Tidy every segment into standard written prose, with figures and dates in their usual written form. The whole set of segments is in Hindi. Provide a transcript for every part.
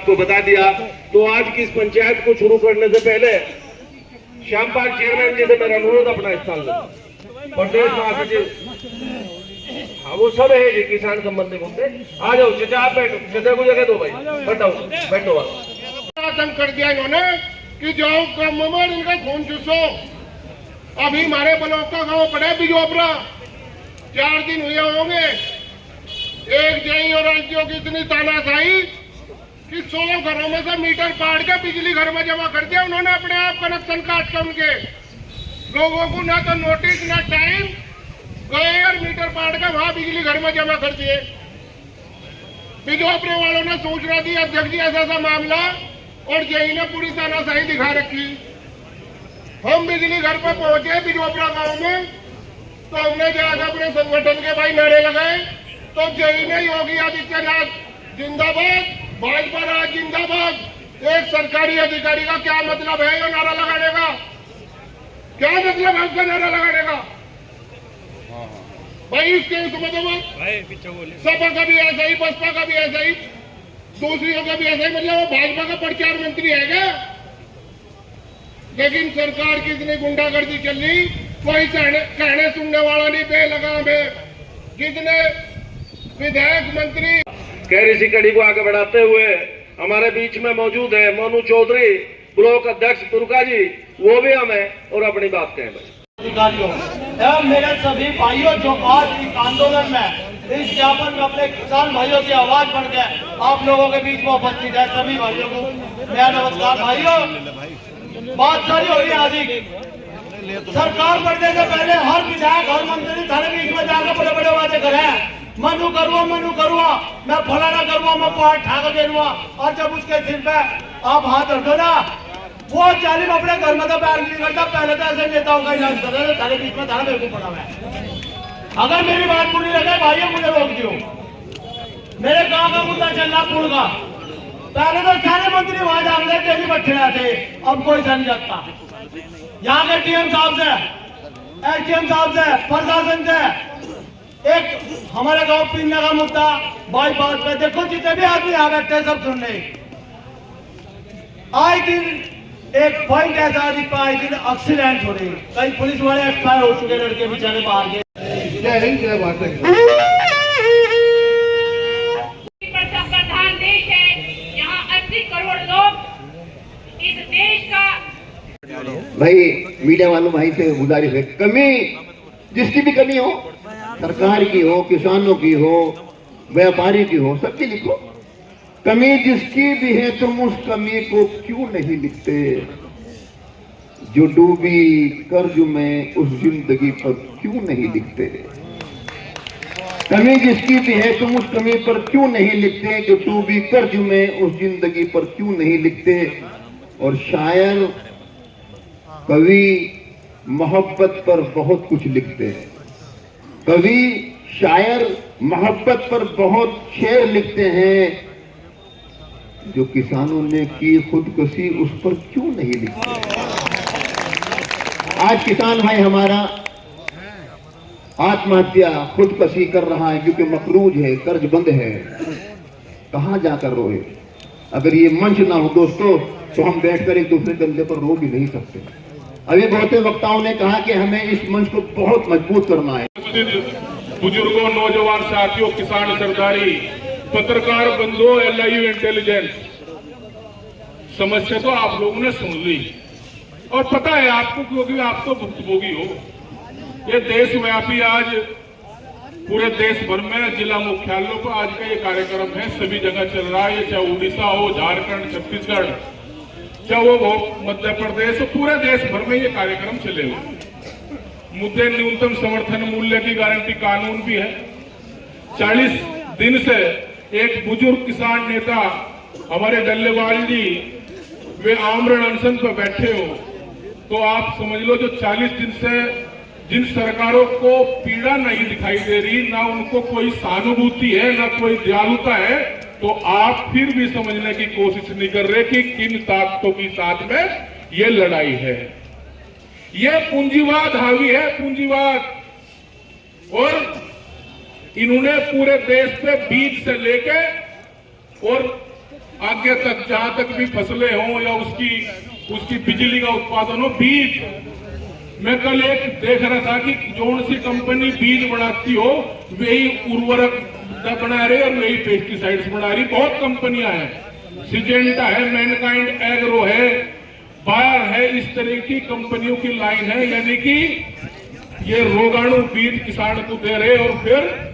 आपको बता दिया। तो आज की इस पंचायत को शुरू करने से पहले श्यामपाल चेयरमैन जी से मेरा अनुरोध अपना स्थान लें। प्रदेश महासचिव, हाँ वो सब है जी किसान संबंधी मुद्दे। आ जाओ चचा, आप बैठो, चचा को जगह दो भाई, बैठो बैठो। आतंक कर दिया इन्होंने कि जाओ गाँव में इनका खून चूसो। अभी हमारे ब्लॉक का गांव पड़ा बिजोपरा, 4 दिन हुए होंगे। एक जेई और एसडीओ की इतनी तानाशाही कि 100 घरों में से मीटर पाड़ के बिजली घर में जमा कर दिया उन्होंने, अपने आप कनेक्शन काट के उनके लोगों को ना तो नोटिस ना टाइम, गए और मीटर पाड़ के वहां बिजली घर में जमा कर दिए। बिजोपरे वालों ने सूचना दी अध्यक्ष जी ऐसा ऐसा मामला, और जेई ने पूरी तानाशाही दिखा रखी। हम बिजली घर पर पहुंचे बिजोपरा गांव में, तो हमने जाकर अपने संगठन के भाई नारे लगाए। तो जेई ने योगी आदित्यनाथ जिंदाबाद, भाजपा राज जिंदाबाद। एक सरकारी अधिकारी का क्या मतलब है ये नारा लगाने का? क्या मतलब है उसका नारा लगाने का? भाई इसके सपा का भी ऐसा ही, बसपा का भी ऐसा ही, दूसरियों का भी ऐसा ही, मतलब वो भाजपा का प्रचार मंत्री है क्या? लेकिन सरकार की इतनी गुंडागर्दी चल रही, कोई कहने सुनने वाला नहीं, बेलगाम है। कितने विधायक मंत्री खैर इसी कड़ी को आगे बढ़ाते हुए हमारे बीच में मौजूद है मोनू चौधरी, ब्लॉक अध्यक्ष तुर्का जी, वो भी हमें और अपनी बात कहें भाई। अधिकारियों एवं मेरे सभी भाइयों जो आज इस आंदोलन में, इस ज्ञापन में अपने किसान भाइयों की आवाज बन के आप लोगों के बीच में उपस्थित है, सभी भाइयों को मेरा नमस्कार। भाइयों, बात सारी हो रही है आज सरकार बढ़ने से पहले हर विधायक हर मंत्री थाने बीच में जाकर बड़े बड़े वादे करे, मनु करूँ मैं फलाना करूँ, मैं पॉइंट ठाकर दे दूंगा, और जब उसके सिर पे आप हाथ रखो ना, वो जालिम अपने घर में तो बैठ नहीं करता। पहले तो ऐसे नेताओं का इलाज कर रहे थाने बीच में, थाना मेरे को पड़ा है। अगर मेरी बात बुरी लगे भाइयों मुझे रोक दियो। मेरे गांव का मुद्दा चल रहा पुल का, पहले तो सारे मंत्री वहां जाकर डेली बैठे रहते, अब कोई सा नहीं लगता। यहाँ के टीएम साहब से, एसडीएम साहब से, प्रशासन से, एक हमारे गांव पीने का मुद्दा बाईपास पे, देखो जितने भी आदमी आ बैठे सब सुनने। आए दिन एक पॉइंट ऐसा आए दिन एक्सीडेंट हो रही, कई पुलिस वाले एक्सपायर हो चुके, लड़के बेचारे बाहर गए। प्रधान देश है, यहाँ 80 करोड़ लोग इस देश का। भाई मीडिया वालों भाई से गुजारिश है, कमी जिसकी भी कमी हो, सरकार की हो, किसानों की हो, व्यापारी की हो, सबकी लिखो। कमी जिसकी भी है तुम उस कमी को क्यों नहीं लिखते? जो डूबी कर्ज में उस जिंदगी पर क्यों नहीं लिखते? कमी जिसकी भी है तुम उस कमी पर क्यों नहीं लिखते? जो डूबी कर्ज में उस जिंदगी पर क्यों नहीं लिखते? और शायर कवि मोहब्बत पर बहुत कुछ लिखते हैं। कवि शायर मोहब्बत पर बहुत शेर लिखते हैं, जो किसानों ने की खुदकुशी उस पर क्यों नहीं लिखते? आज किसान भाई हमारा आत्महत्या खुदकुशी कर रहा है क्योंकि मकरूज है, कर्जबंद है, कहां जाकर रोए? अगर ये मंच ना हो दोस्तों तो हम बैठकर एक दूसरे कंधे पर रो भी नहीं सकते। अभी बहुत वक्ताओं ने कहा कि हमें इस मंच को बहुत मजबूत करना है। बुजुर्गों, नौजवान साथियों, किसान सरदारी, पत्रकार बंधुओं, LIU इंटेलिजेंस, समस्या तो आप लोगों ने सुन ली और पता है आपको, क्योंकि आप तो भुक्तभोगी हो। ये देशव्यापी आज पूरे देश भर में जिला मुख्यालयों पर आज का ये कार्यक्रम है, सभी जगह चल रहा है। चाहे उड़ीसा हो, झारखंड, छत्तीसगढ़, चाहे वो मध्य प्रदेश हो, पूरे देश भर में ये कार्यक्रम चले हुए। मुद्दे न्यूनतम समर्थन मूल्य की गारंटी कानून भी है। 40 दिन से एक बुजुर्ग किसान नेता हमारे डल्लेवाल जी वे आमरण अनशन पर बैठे हो, तो आप समझ लो जो 40 दिन से जिन सरकारों को पीड़ा नहीं दिखाई दे रही, ना उनको कोई सहानुभूति है, ना कोई दयालुता है, तो आप फिर भी समझने की कोशिश नहीं कर रहे कि किन ताकतों के साथ में ये लड़ाई है। ये पूंजीवाद हावी है, पूंजीवाद, और इन्होंने पूरे देश पे बीज से लेके और आगे तक जहां तक भी फसलें हों या उसकी बिजली का उत्पादन हो, बीज, मैं कल एक देख रहा था कि जोन सी कंपनी बीज बनाती हो वही उर्वरक बना रही और वही पेस्टिसाइड्स बना रही। बहुत कंपनियां हैं, सिजेंटा है, मैनकाइंड एग्रो है, बायर है, इस तरह की कंपनियों की लाइन है। यानी कि ये रोगाणु बीज किसान को दे रहे और फिर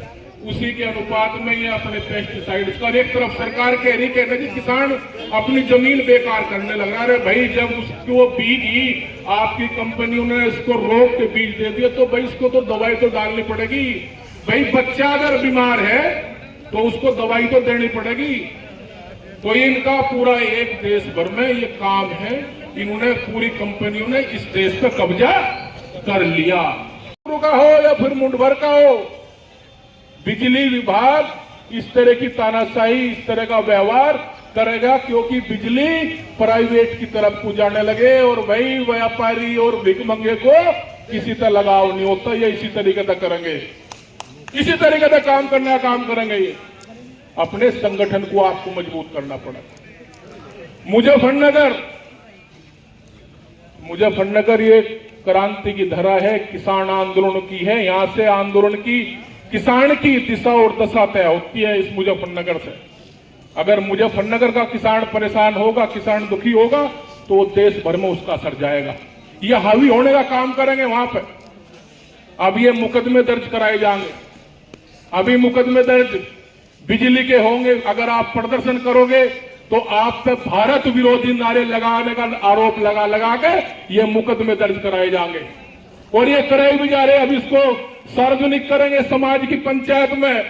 उसी के अनुपात में ये अपने पेस्टिसाइड्स का, एक तरफ सरकार कह रही कहते कि किसान अपनी जमीन बेकार करने लगा रहे। भाई जब उसको बीज ही आपकी कंपनियों ने इसको रोक के बीज दे दिया तो भाई इसको तो दवाई तो डालनी पड़ेगी। भाई बच्चा अगर बीमार है तो उसको दवाई तो देनी पड़ेगी। तो इनका पूरा एक देश भर में ये काम है, इन्होंने पूरी कंपनियों ने इस देश पे कब्जा कर लिया। का हो या फिर मुंडभर का हो, बिजली विभाग इस तरह की तानाशाही, इस तरह का व्यवहार करेगा क्योंकि बिजली प्राइवेट की तरफ को जाने लगे और वही व्यापारी और भिखमंगे को किसी तरह लगाव नहीं होता। ये इसी तरीके से करेंगे, इसी तरीके से काम करेंगे। ये अपने संगठन को आपको मजबूत करना पड़ेगा। मुजफ्फरनगर ये क्रांति की धरा है, किसान आंदोलन की है। यहां से आंदोलन की, किसान की दिशा और दशा तय होती है इस मुजफ्फरनगर से। अगर मुजफ्फरनगर का किसान परेशान होगा, किसान दुखी होगा तो देश भर में उसका असर जाएगा। ये हावी होने का काम करेंगे वहां पर। अब ये मुकदमे दर्ज कराए जाएंगे, अभी मुकदमे दर्ज बिजली के होंगे। अगर आप प्रदर्शन करोगे तो आप पे भारत विरोधी नारे लगाने का आरोप लगा के ये मुकदमे दर्ज कराए जाएंगे और ये कराए भी जा रहे हैं। अब इसको सार्वजनिक करेंगे समाज की पंचायत में।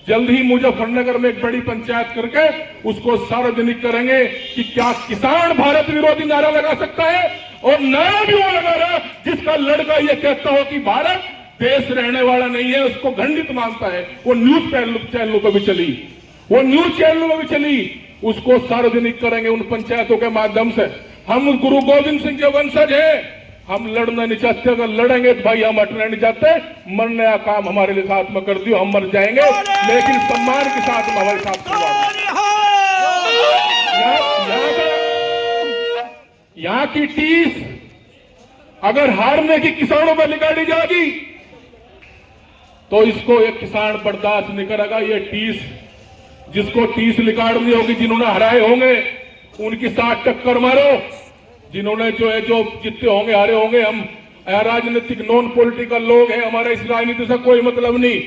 जल्द ही मुजफ्फरनगर में एक बड़ी पंचायत करके उसको सार्वजनिक करेंगे कि क्या किसान भारत विरोधी नारा लगा सकता है। और नारा भी वो लगा रहा जिसका लड़का ये कहता हो कि भारत देश रहने वाला नहीं है, उसको खंडित मानता है। वो न्यूज चैनलों पर भी चली, उसको सार्वजनिक करेंगे उन पंचायतों के माध्यम से। हम गुरु गोविंद सिंह के वंशज हैं, हम लड़ना नहीं चाहते। अगर लड़ेंगे तो भाई हम हटना नहीं चाहते। मरने का काम हमारे लिए साथ में कर दियो, हम मर जाएंगे लेकिन सम्मान के साथ में हमारे साथ यहाँ की टीस अगर हारने की किसानों पर निकाली जाएगी तो इसको एक किसान बर्दाश्त नहीं करेगा। ये टीस, जिसको टीस निकालनी होगी, जिन्होंने हराए होंगे उनकी साथ टक्कर मारो। जिन्होंने जो जितने होंगे हारे होंगे। हम राजनीतिक नॉन पॉलिटिकल लोग हैं, हमारा इस राजनीति से कोई मतलब नहीं।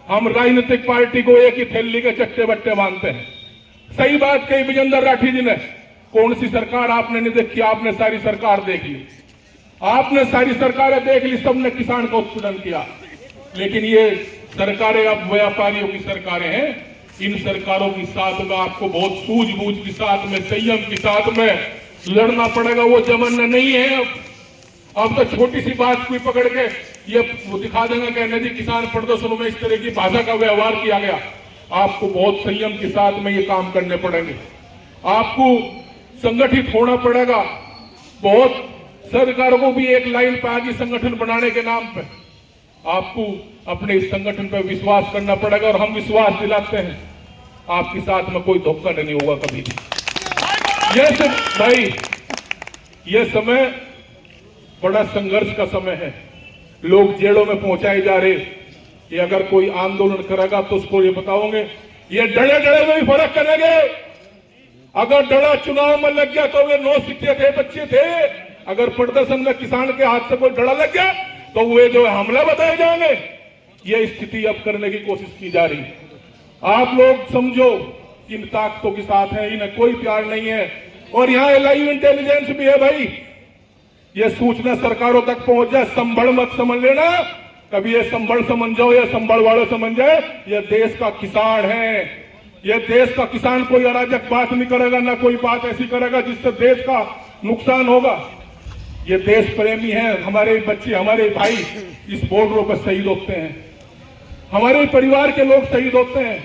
हम राजनीतिक पार्टी को एक ही थैली के चट्टे बट्टे मानते हैं। सही बात कही विजेंद्र राठी जी ने। कौन सी सरकार आपने नहीं देखी? आपने सारी सरकार देख ली, आपने सारी सरकारें देख ली, सबने किसान का उत्पीड़न किया। लेकिन ये सरकारें अब व्यापारियों की सरकारें हैं। इन सरकारों के साथ में आपको बहुत सूझबूझ के साथ में, संयम के साथ में लड़ना पड़ेगा। वो जमाना नहीं है अब तो छोटी सी बात कोई पकड़ के ये दिखा देगा कहने जी किसान प्रदर्शनों में इस तरह की भाषा का व्यवहार किया गया। आपको बहुत संयम के साथ में ये काम करने पड़ेंगे। आपको संगठित होना पड़ेगा। बहुत सरकारों को भी एक लाइन पे आगे संगठन बनाने के नाम पे आपको अपने इस संगठन पर विश्वास करना पड़ेगा और हम विश्वास दिलाते हैं आपके साथ में कोई धोखा नहीं होगा कभी भी। ये समय बड़ा संघर्ष का समय है। लोग जेलों में पहुंचाए जा रहे। ये अगर कोई आंदोलन करेगा तो उसको ये बताओगे, ये डरे में भी फर्क करेंगे। अगर डरा चुनाव में लग गया तो वे 9 सिक्के थे, बच्चे थे। अगर प्रदर्शन में किसान के हाथ से कोई डरा लग गया तो वे जो हमला बताए जाएंगे। ये स्थिति अब करने की कोशिश की जा रही है। आप लोग समझो इन ताकतों के साथ है, इन्हें कोई प्यार नहीं है। और यहाँ लाइव इंटेलिजेंस भी है भाई। ये सूचना सरकारों तक पहुंच जाए, संभल मत समझ लेना। कभी ये संभल समझ जाओ या संभल वाले समझ जाए, ये देश का किसान है। ये देश का किसान कोई अराजक बात नहीं करेगा, ना कोई बात ऐसी करेगा जिससे देश का नुकसान होगा। ये देश प्रेमी है। हमारे बच्चे, हमारे भाई इस बॉर्डरों पर शहीद होते हैं, हमारे परिवार के लोग शहीद होते हैं।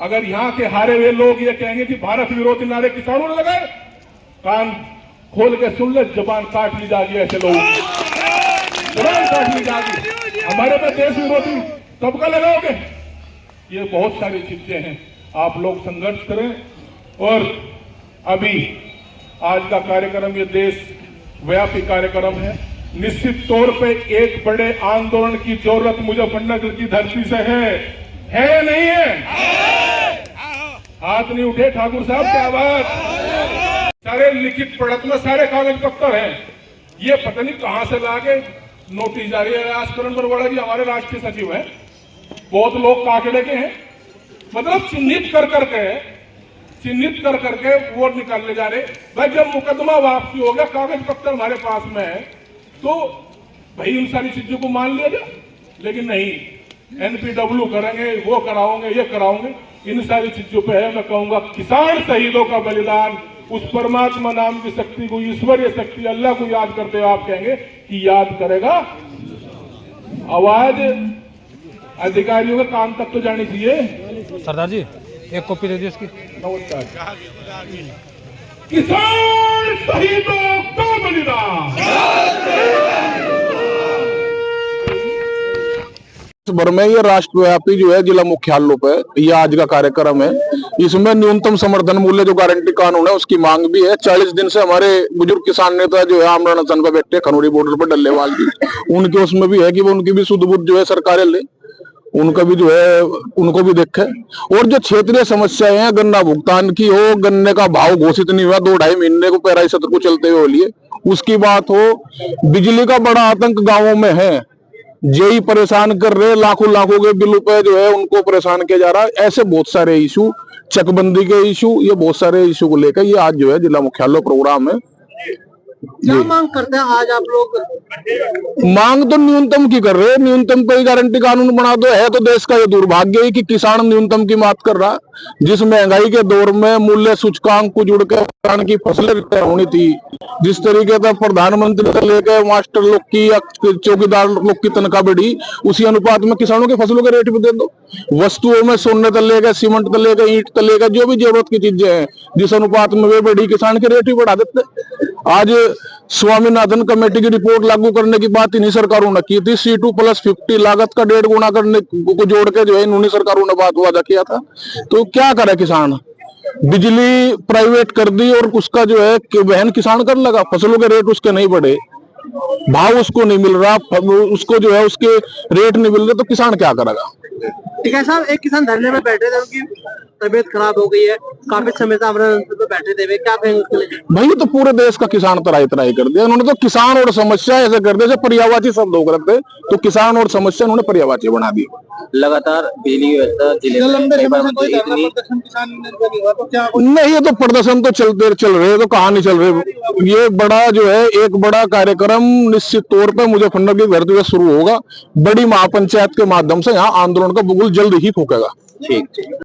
अगर यहाँ के हारे हुए लोग ये कहेंगे कि भारत विरोधी नारे किसानों ने लगाए, कान खोल के सुन ले, जबान काट ली जाएगी। ऐसे लोग जबान काट ली जाएगी। हमारे पे देश विरोधी कब का लगाओगे? ये बहुत सारी चीजें हैं। आप लोग संघर्ष करें, और अभी आज का कार्यक्रम ये देश व्यापी कार्यक्रम है। निश्चित तौर पे एक बड़े आंदोलन की जरूरत मुजफ्फरनगर की धरती से है या नहीं है? हाथ नहीं उठे ठाकुर साहब, क्या बात? सारे लिखित पढ़त में सारे कागज पत्तर हैं। ये पता नहीं कहां से लाके नोटिस जारी है। आजकरण बरवाड़ा जी हमारे राष्ट्रीय सचिव हैं, बहुत लोग काकड़े के हैं, मतलब चिन्हित कर करके वो निकालने जा रहे। भाई जब मुकदमा वापसी हो गया, कागज पत्तर हमारे पास में है, तो भाई उन सारी चीजों को मान लिया जाए। लेकिन नहीं, NPW करेंगे, वो कराओगे, ये कराओगे, इन सारी चीजों पे है। मैं कहूंगा किसान शहीदों का बलिदान, उस परमात्मा नाम की शक्ति को, ईश्वरीय शक्ति अल्लाह को याद करते हुए आप कहेंगे कि याद करेगा। आवाज अधिकारियों के कान तक तो जानी चाहिए। सरदार जी एक कॉपी दे दी इसकी। नमस्कार। किसान शहीदों का बलिदान। भर में ये राष्ट्रव्यापी जो है जिला मुख्यालयों पे ये आज का कार्यक्रम है। इसमें न्यूनतम समर्थन मूल्य जो गारंटी कानून है उसकी मांग भी है। 40 दिन से हमारे बुजुर्ग किसान नेता जो है आमरण अनशन पे बैठे, खनौरी बॉर्डर पर डल्लेवाल जी, उनके उसमें भी है कि वो उनकी भी सुध बुध जो है सरकारें ले, उनका भी जो है उनको भी देखे। और जो क्षेत्रीय समस्याएं हैं, गन्ना भुगतान की हो, गन्ने का भाव घोषित नहीं हुआ 2-2.5 महीने को पेराई सत्र को चलते हुए लिए, उसकी बात हो। बिजली का बड़ा आतंक गाँवों में है, जेई परेशान कर रहे, लाखों के बिलों पे जो है उनको परेशान किया जा रहा है। ऐसे बहुत सारे इशू, चकबंदी के इशू, ये बहुत सारे इशू को लेकर ये आज जो है जिला मुख्यालय प्रोग्राम है। क्या मांग करते हैं आज आप लोग? मांग तो न्यूनतम की कर रहे हैं, न्यूनतम पे गारंटी कानून बना दो। है तो देश का ये दुर्भाग्य है कि किसान न्यूनतम की बात कर रहा है, जिस महंगाई के दौर में मूल्य सूचकांक को जुड़ के किसान की फसलें तय होनी थी, जिस तरीके से प्रधानमंत्री से लेकर मास्टर लोग की या चौकीदार लोग की तनख्वाह बढ़ी, उसी अनुपात में किसानों के फसलों के रेट भी दे दो। वस्तुओं में सोने तक लेकर, सीमेंट तक लेकर, ईंट तक लेकर, जो भी जरूरत की चीजें हैं, जिस अनुपात में वे बढ़ी, किसान के रेट भी बढ़ा देते। आज स्वामीनाथन कमेटी की रिपोर्ट लागू करने की बात इन्हीं सरकारों ने की थी। C2+50 लागत का 1.5 गुना करने को जोड़ के जो है इन्हीं सरकारों ने बात वादा किया था। तो क्या करे किसान? बिजली प्राइवेट कर दी और उसका जो है कि वहन किसान कर लगा, फसलों के रेट उसके नहीं बढ़े, भाव उसको नहीं मिल रहा, उसको जो है उसके रेट नहीं मिल रहे, तो किसान क्या करेगा? ठीक है साहब, एक किसान धरने में बैठे थे, उनकी तबीयत खराब हो गई है, काफी समय से आमरण अनशन पे बैठे थे, क्या कहेंगे उसके लिए? भाई तो पूरे देश का किसान तराई कर दिया उन्होंने। तो किसान और समस्या ऐसे कर दिया, पर्यायवाची शब्द हो रखते, तो किसान और समस्या उन्होंने पर्यायवाची बना दी। लगातार बिजली की व्यवस्था जिले में लंबे समय से कोई इतनी नहीं, ये तो प्रदर्शन तो चल रहे, तो कहाँ नहीं चल रहे। ये बड़ा जो है एक बड़ा कार्यक्रम निश्चित तौर पे मुजफ्फरनगर की धरती से शुरू होगा। बड़ी महापंचायत के माध्यम से यहाँ आंदोलन का बुगुल जल्द ही फूकेगा। ठीक।